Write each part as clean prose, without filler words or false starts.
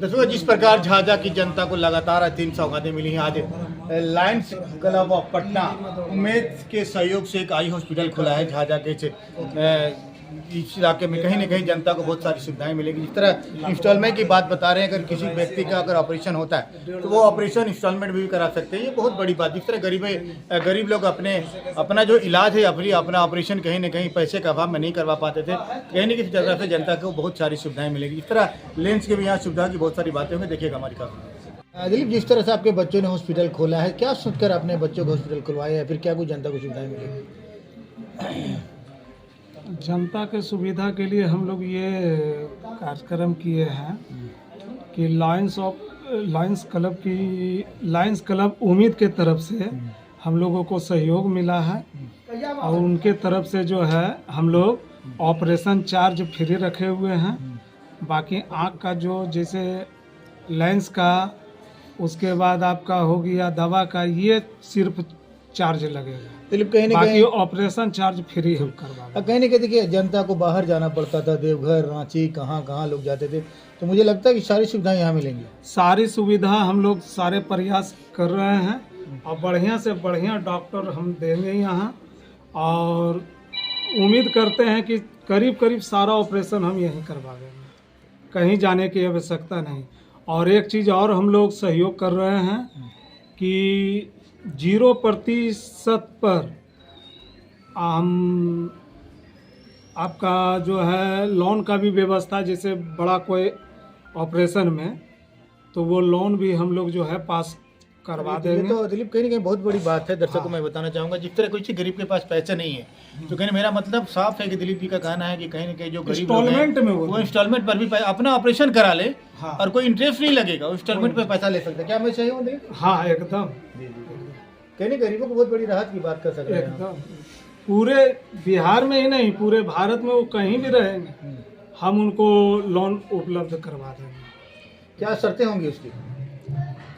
दरअसल जिस प्रकार झाझा की जनता को लगातार 3 सौगातें मिली हैं, आज लायंस क्लब ऑफ पटना उम्मीद के सहयोग से एक आई हॉस्पिटल खुला है झाझा के इस इलाके में। कहीं ना कहीं जनता को बहुत सारी सुविधाएं मिलेगी। जिस तरह इंस्टॉलमेंट की बात बता रहे हैं, अगर किसी व्यक्ति का अगर ऑपरेशन होता है तो वो ऑपरेशन इंस्टॉलमेंट भी करा सकते हैं। ये बहुत बड़ी बात। जिस तरह गरीब लोग अपना जो इलाज है, अपना ऑपरेशन कहीं ना कहीं पैसे के अभाव में नहीं करवा पाते थे, कहीं न किसी तरह से जनता को बहुत सारी सुविधाएं मिलेगी। इस तरह लेंस के भी यहाँ सुविधा की बहुत सारी बातें होंगी। देखिएगा हमारी खबर। दिलीप, जिस तरह से आपके बच्चों ने हॉस्पिटल खोला है, क्या सोचकर अपने बच्चों को हॉस्पिटल खुलवाया है, फिर क्या कुछ जनता को सुविधाएं मिलेगी? जनता के सुविधा के लिए हम लोग ये कार्यक्रम किए हैं कि लायंस क्लब उम्मीद के तरफ से हम लोगों को सहयोग मिला है और उनके तरफ से जो है हम लोग ऑपरेशन चार्ज फ्री रखे हुए हैं। बाकी आँख का जो जैसे लेंस का, उसके बाद आपका हो गया दवा का, ये सिर्फ चार्ज लगेगा। दिलीप, कहीं ना बाकी कहीं ऑपरेशन चार्ज फ्री हम करवा। कहीं ना कहीं देखिए, जनता को बाहर जाना पड़ता था, देवघर, रांची, कहाँ लोग जाते थे, तो मुझे लगता है कि सारी सुविधाएं यहाँ मिलेंगी। सारी सुविधा हम लोग सारे प्रयास कर रहे हैं और बढ़िया से बढ़िया डॉक्टर हम देंगे यहाँ, और उम्मीद करते हैं कि करीब सारा ऑपरेशन हम यहीं करवा देंगे, कहीं जाने की आवश्यकता नहीं। और एक चीज़ और हम लोग सहयोग कर रहे हैं कि 0% पर हम आपका जो है लोन का भी व्यवस्था, जैसे बड़ा कोई ऑपरेशन में, तो वो लोन भी हम लोग जो है पास करवा देंगे। तो दिलीप, कहीं ना कहीं बहुत बड़ी बात है। दर्शकों को मैं बताना चाहूँगा, जिस तरह किसी गरीब के पास पैसा नहीं है, तो कहीं मेरा मतलब साफ है कि दिलीप जी का कहना है कि कहीं ना कहीं जो गरीब इंस्टॉलमेंट में वो इंस्टॉलमेंट पर भी अपना ऑपरेशन करा ले। हाँ। और कोई इंटरेस्ट नहीं लगेगा, वो इंस्टॉलमेंट पे पैसा ले सकता है। क्या मैं सही हूँ दिलीप? हाँ, एकदम कहीं गरीबों को बहुत बड़ी राहत की बात कर सकते हैं। एकदम पूरे बिहार में ही नहीं, पूरे भारत में वो कहीं भी रहेंगे, हम उनको लोन उपलब्ध करवा देंगे। क्या शर्तें होंगी उसकी?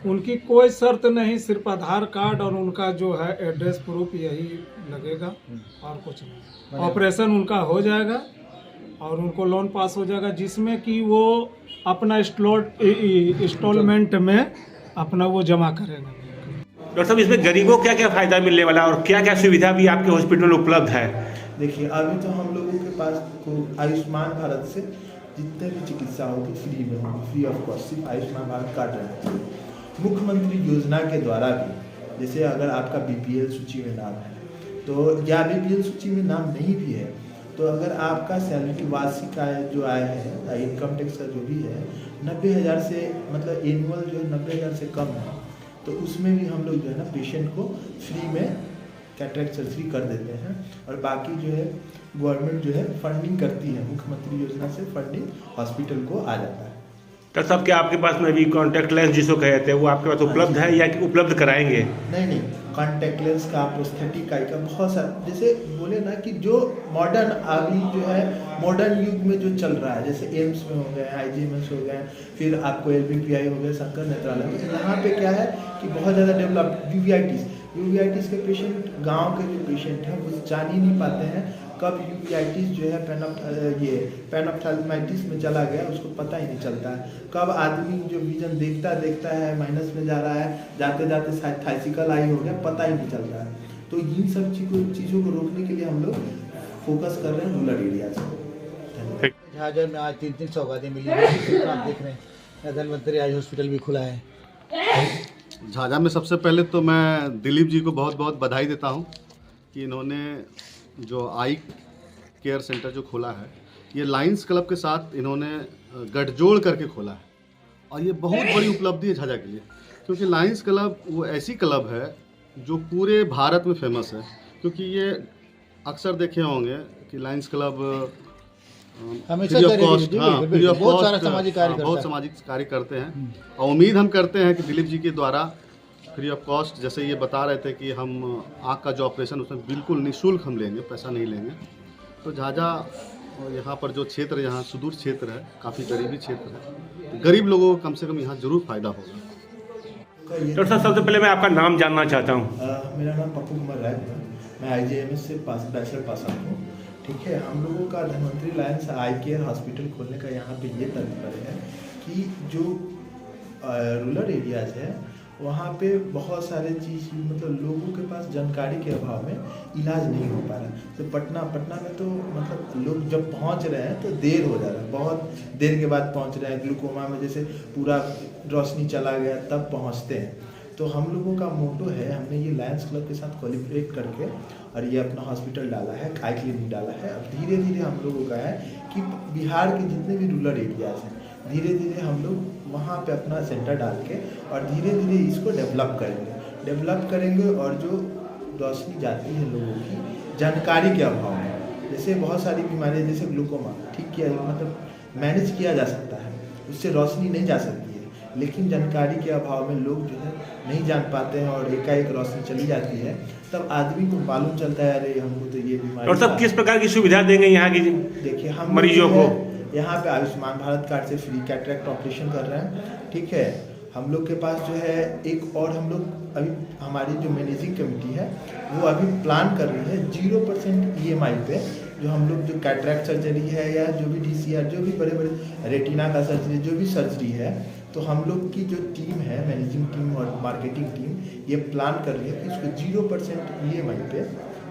उनकी कोई शर्त नहीं, सिर्फ आधार कार्ड और उनका जो है एड्रेस प्रूफ, यही लगेगा और कुछ नहीं। ऑपरेशन उनका हो जाएगा और उनको लोन पास हो जाएगा, जिसमें कि वो अपना इंस्टॉलमेंट में अपना वो जमा करेंगे। डॉक्टर साहब, इसमें गरीबों को क्या क्या फ़ायदा मिलने वाला है और क्या क्या सुविधा भी आपके हॉस्पिटल में उपलब्ध है? देखिए, अभी तो हम लोगों के पास आयुष्मान भारत से जितने भी चिकित्सा होगी फ्री में होगी, फ्री ऑफ कॉस्ट, सिर्फ आयुष्मान भारत कार्ड रहता है। मुख्यमंत्री योजना के द्वारा भी, जैसे अगर आपका BPL सूची में नाम है तो, या BPL सूची में नाम नहीं भी है, तो अगर आपका सैलरी वार्षिक आय जो आय है, इनकम टैक्स का जो भी है 90,000 से, मतलब एनुअल जो है 90,000 से कम है, तो उसमें भी हम लोग जो है ना पेशेंट को फ्री में कैटरेक्ट सर्जरी कर देते हैं। और बाकी जो है गवर्नमेंट जो है फंडिंग करती है, मुख्यमंत्री योजना से फंडिंग हॉस्पिटल को आ जाता है। डॉक्टर साहब, क्या आपके पास में भी कॉन्टैक्ट लेंस जिसको कहते हैं वो आपके पास उपलब्ध है या उपलब्ध कराएंगे? नहीं, कॉन्टैक्ट लेंस का, प्रोस्थेटिक आई का बहुत सारा, जैसे बोले ना कि जो मॉडर्न अभी जो है मॉडर्न युग में जो चल रहा है, जैसे एम्स में हो गए, IGMS हो गए, फिर आपको LBPI हो गया, शंकर नेत्रालय में, यहाँ पे क्या है कि बहुत ज़्यादा डेवलप्ड यूवीआईटीज़ के पेशेंट, गांव के जो पेशेंट हैं वो जान ही नहीं पाते हैं कब यूवीआईटीज़ जो है पैनोप्थेल्माइटिस में चला गया, उसको पता ही नहीं चलता है। कब आदमी जो विजन देखता है माइनस में जा रहा है, जाते जाते थाइसिकल आई हो गया, पता ही नहीं चलता है। तो इन सब चीज़ों को रोकने के लिए हम लोग फोकस कर रहे हैं रूरल एरियाज को। झाझा में आज 3 सौगातें मिली हैं। आप देख रहे हैं धन्वंतरी आई हॉस्पिटल भी खुला है झाझा में। सबसे पहले तो मैं दिलीप जी को बहुत बहुत बधाई देता हूं कि इन्होंने जो आई केयर सेंटर जो खोला है, ये लायंस क्लब के साथ इन्होंने गठजोड़ करके खोला है, और ये बहुत बड़ी उपलब्धि है झाझा के लिए, क्योंकि लायंस क्लब वो ऐसी क्लब है जो पूरे भारत में फेमस है। क्योंकि ये अक्सर देखे होंगे कि लायंस क्लब हमेशा बहुत सारा सामाजिक कार्य बहुत सामाजिक कार्य करते हैं, और उम्मीद हम करते हैं कि दिलीप जी के द्वारा फ्री ऑफ कॉस्ट, जैसे ये बता रहे थे कि हम आँख का जो ऑपरेशन उसमें बिल्कुल निःशुल्क हम लेंगे, पैसा नहीं लेंगे। तो झाझा यहाँ पर जो क्षेत्र, यहाँ सुदूर क्षेत्र है, काफ़ी गरीबी क्षेत्र है, तो गरीब लोगों को कम से कम यहाँ जरूर फ़ायदा होगा। डॉक्टर साहब, सबसे पहले मैं आपका नाम जानना चाहता हूँ। मेरा नाम पप्पू कुमार राय है, मैं IGMS से बैचलर पास आउट हूँ। ठीक है, हम लोगों का धन्वंतरी लायंस आई केयर हॉस्पिटल खोलने का यहाँ पे ये तात्पर्य है कि जो रूरल एरियाज है वहाँ पे बहुत सारे चीज़ मतलब लोगों के पास जानकारी के अभाव में इलाज नहीं हो पा रहा है। तो पटना में तो मतलब लोग जब पहुँच रहे हैं तो देर हो जा रहा है, बहुत देर के बाद पहुँच रहे हैं। ग्लूकोमा में जैसे पूरा रोशनी चला गया तब पहुँचते हैं। तो हम लोगों का मोटो है, हमने ये लायंस क्लब के साथ कोलैबोरेट करके और ये अपना हॉस्पिटल डाला है, आई क्लिनिक डाला है। अब धीरे धीरे हम लोगों का है कि बिहार के जितने भी रूरल एरियाज हैं धीरे धीरे हम लोग वहाँ पे अपना सेंटर डाल के और धीरे धीरे इसको डेवलप करेंगे। और जो रोशनी जाती है लोगों की जानकारी के अभाव में, जैसे बहुत सारी बीमारियाँ जैसे ग्लूकोमा ठीक किया मतलब मैनेज किया जा सकता है, उससे रोशनी नहीं जा सकती है, लेकिन जानकारी के अभाव में लोग जो है नहीं जान पाते हैं और एकाएक रोशनी चली जाती है, तब आदमी को मालूम चलता है अरे हमको तो ये बीमारी। और सब किस प्रकार की सुविधा देंगे यहाँ की देखिए हम मरीजों को? यहाँ पे आयुष्मान भारत कार्ड से फ्री कैटरेक्ट ऑपरेशन कर रहे हैं, ठीक है। हम लोग के पास जो है एक और हम लोग अभी हमारी जो मैनेजिंग कमेटी है वो अभी प्लान कर रही है 0% EMI पे जो हम लोग जो कैटरेक्ट सर्जरी है या जो भी DCR जो भी बड़े बड़े रेटिना का सर्जरी जो भी सर्जरी है, तो हम लोग की जो टीम है मैनेजिंग टीम और मार्केटिंग टीम ये प्लान कर रही है कि इसको 0% EMI पे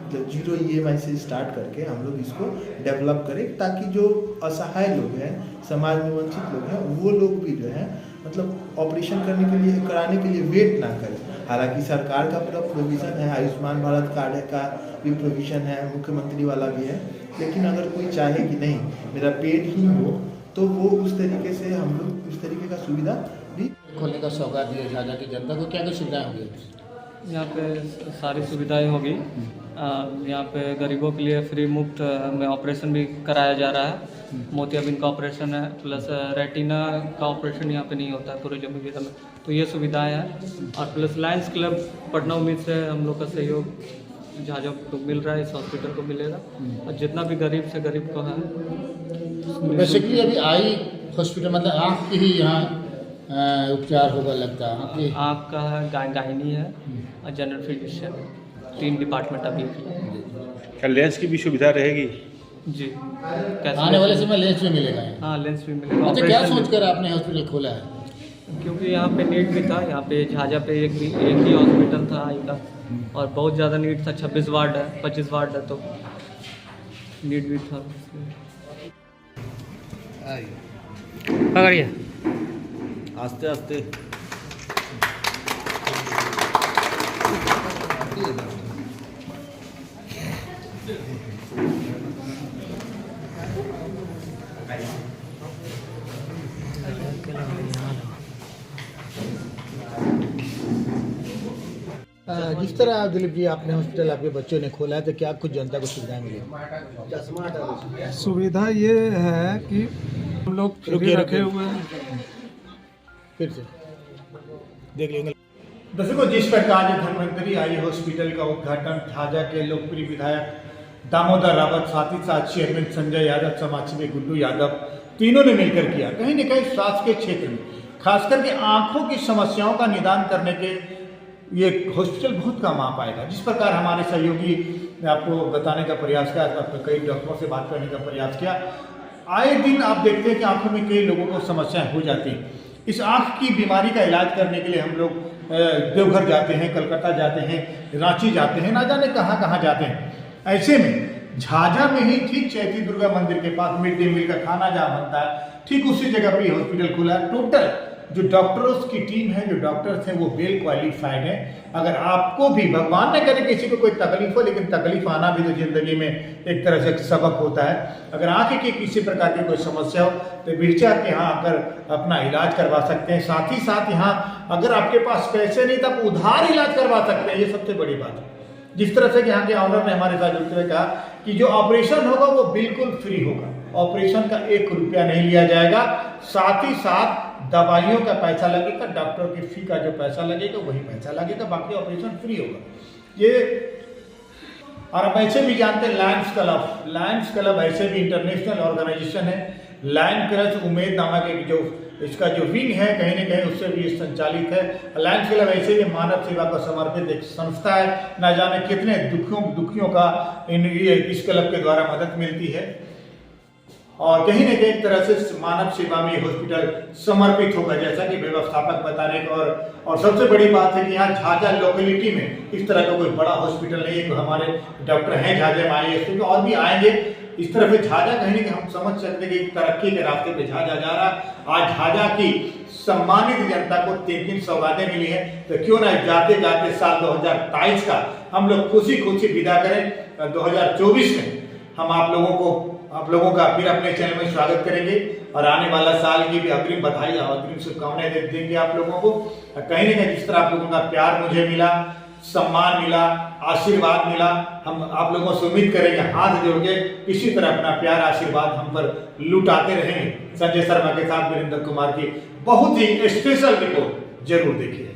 मतलब 0 EMI से स्टार्ट करके हम लोग इसको डेवलप करें, ताकि जो असहाय लोग हैं समाज में वंचित लोग हैं वो लोग भी जो है मतलब ऑपरेशन कराने के लिए वेट ना करें। हालांकि सरकार का पूरा प्रोविज़न है, आयुष्मान भारत कार्ड का भी प्रोविज़न है, मुख्यमंत्री वाला भी है, लेकिन अगर कोई चाहे कि नहीं मेरा पेट ही हो तो वो उस तरीके से हम लोग उस तरीके का सुविधा भी खोलने का सौगात दिया झाझा की जनता को, क्या क्या सुविधाएं होंगी? यहाँ पे सारी सुविधाएं होगी। यहाँ पे गरीबों के लिए फ्री मुफ्त में ऑपरेशन भी कराया जा रहा है। मोतियाबिंद का ऑपरेशन है, प्लस रेटिना का ऑपरेशन यहाँ पे नहीं होता है पूरे जम्मू कश्मीर में, तो ये सुविधाएं हैं। और प्लस लायंस क्लब पटना उम्मीद से हम लोग का सहयोग झाझा को मिल रहा है, इस हॉस्पिटल को मिलेगा और जितना भी गरीब से गरीब को है। बेसिकली अभी आई हॉस्पिटल मतलब आँख की ही यहाँ उपचार होगा लगता है? आँख का है, गायनी है और जनरल फिजिशियन है, 3 डिपार्टमेंट अभी। क्या लेंस की भी सुविधा रहेगी? जी, आने वाले समय लेंस भी मिलेगा? हाँ, लेंस भी मिलेगा। अच्छा, क्या सोचकर आपने हॉस्पिटल खोला है? क्योंकि यहाँ पे नीड भी था, यहाँ पे झाझा पे एक ही हॉस्पिटल था आई का और बहुत ज़्यादा नीड था। 26 वार्ड है, 25 वार्ड है, तो नीड भी था। पकड़िए आस्ते आस्ते। जिस तरह दिलीप जी आपने हॉस्पिटल आपके बच्चों ने खोला है, तो क्या कुछ जनता को सुविधाएं मिली? सुविधा ये है कि हम लोग फ्री रखे हुए हैं। फिर से देख लेंगे। दर्शकों, जिस प्रकार धन्वंतरी आई हॉस्पिटल का उद्घाटन झाझा के लोकप्रिय विधायक दामोदर रावत, साथ ही साथ चेयरमैन संजय यादव, समाजसेवी गुड्डू यादव, तीनों ने मिलकर किया, कहीं न कहीं स्वास्थ्य के क्षेत्र में खास करके आंखों की समस्याओं का निदान करने के ये हॉस्पिटल बहुत काम आ पाएगा। जिस प्रकार हमारे सहयोगी ने आपको बताने का प्रयास किया, कई डॉक्टरों से बात करने का प्रयास किया, आए दिन आप देखते हैं कि आंखों में कई लोगों को समस्याएं हो जाती हैं। इस आँख की बीमारी का इलाज करने के लिए हम लोग देवघर जाते हैं, कलकत्ता जाते हैं, रांची जाते हैं, ना जाने कहाँ कहाँ जाते हैं। ऐसे में झाझा में ही ठीक चैती दुर्गा मंदिर के पास मिड डे मील का खाना जहाँ बनता है, ठीक उसी जगह पर हॉस्पिटल खुला है। टोटल जो डॉक्टरों की टीम है, जो डॉक्टर्स हैं, वो वेल क्वालिफाइड हैं। अगर आपको भी भगवान न करे किसी को कोई तकलीफ हो, लेकिन तकलीफ आना भी तो जिंदगी में एक तरह से सबक होता है। अगर आंख की किसी प्रकार की कोई समस्या हो तो बेशक यहाँ आकर अपना इलाज करवा सकते हैं। साथ ही साथ यहाँ अगर आपके पास पैसे नहीं तो आप उधार इलाज करवा सकते हैं, ये सबसे बड़ी बात है। जिस तरह से कि यहाँ के ऑनर ने हमारे साथ जुड़ते हुए कहा कि जो ऑपरेशन होगा वो बिल्कुल फ्री होगा, ऑपरेशन का 1 रुपया नहीं लिया जाएगा। साथ ही साथ दवाइयों का पैसा लगेगा, डॉक्टर की फी का जो पैसा लगेगा वही पैसा लगेगा, बाकी ऑपरेशन फ्री होगा। ये और आप ऐसे भी जानते हैं लायंस क्लब ऐसे भी इंटरनेशनल ऑर्गेनाइजेशन है। लायंस क्लब उम्मीद नामक एक जो इसका जो विंग है कहीं ना कहीं उससे भी संचालित है। लायंस क्लब ऐसे भी मानव सेवा को समर्पित एक संस्था है। ना जाने कितने दुखियों का इस क्लब के द्वारा मदद मिलती है। और कहीं न कहीं एक तरह से मानव सेवा में हॉस्पिटल समर्पित होगा, जैसा कि व्यवस्थापक बता रहे हैं। और सबसे बड़ी बात है कि यहाँ झाझा लोकेलिटी में इस तरह का कोई बड़ा हॉस्पिटल नहीं है। तो हमारे डॉक्टर हैं झाझा में और भी आएंगे इस तरफ से। झाझा कहीं कि हम समझ सकते हैं कि तरक्की के रास्ते पे झाझा जा रहा। आज झाझा की सम्मानित जनता को 3 सौगातें मिली हैं, तो क्यों ना जाते जाते साल 2023 का हम लोग खुशी विदा करें। 2024 में हम आप लोगों का फिर अपने चैनल में स्वागत करेंगे और आने वाला साल की भी अग्रिम बधाई और अग्रिम शुभकामनाएं देंगे आप लोगों को। कहीं न कहीं जिस तरह आप लोगों का प्यार मुझे मिला, सम्मान मिला, आशीर्वाद मिला, हम आप लोगों से उम्मीद करेंगे हाथ जोड़ के इसी तरह अपना प्यार आशीर्वाद हम पर लुटाते रहेंगे। संजय शर्मा के साथ वीरेंद्र कुमार की बहुत ही स्पेशल रिपोर्ट जरूर देखिए।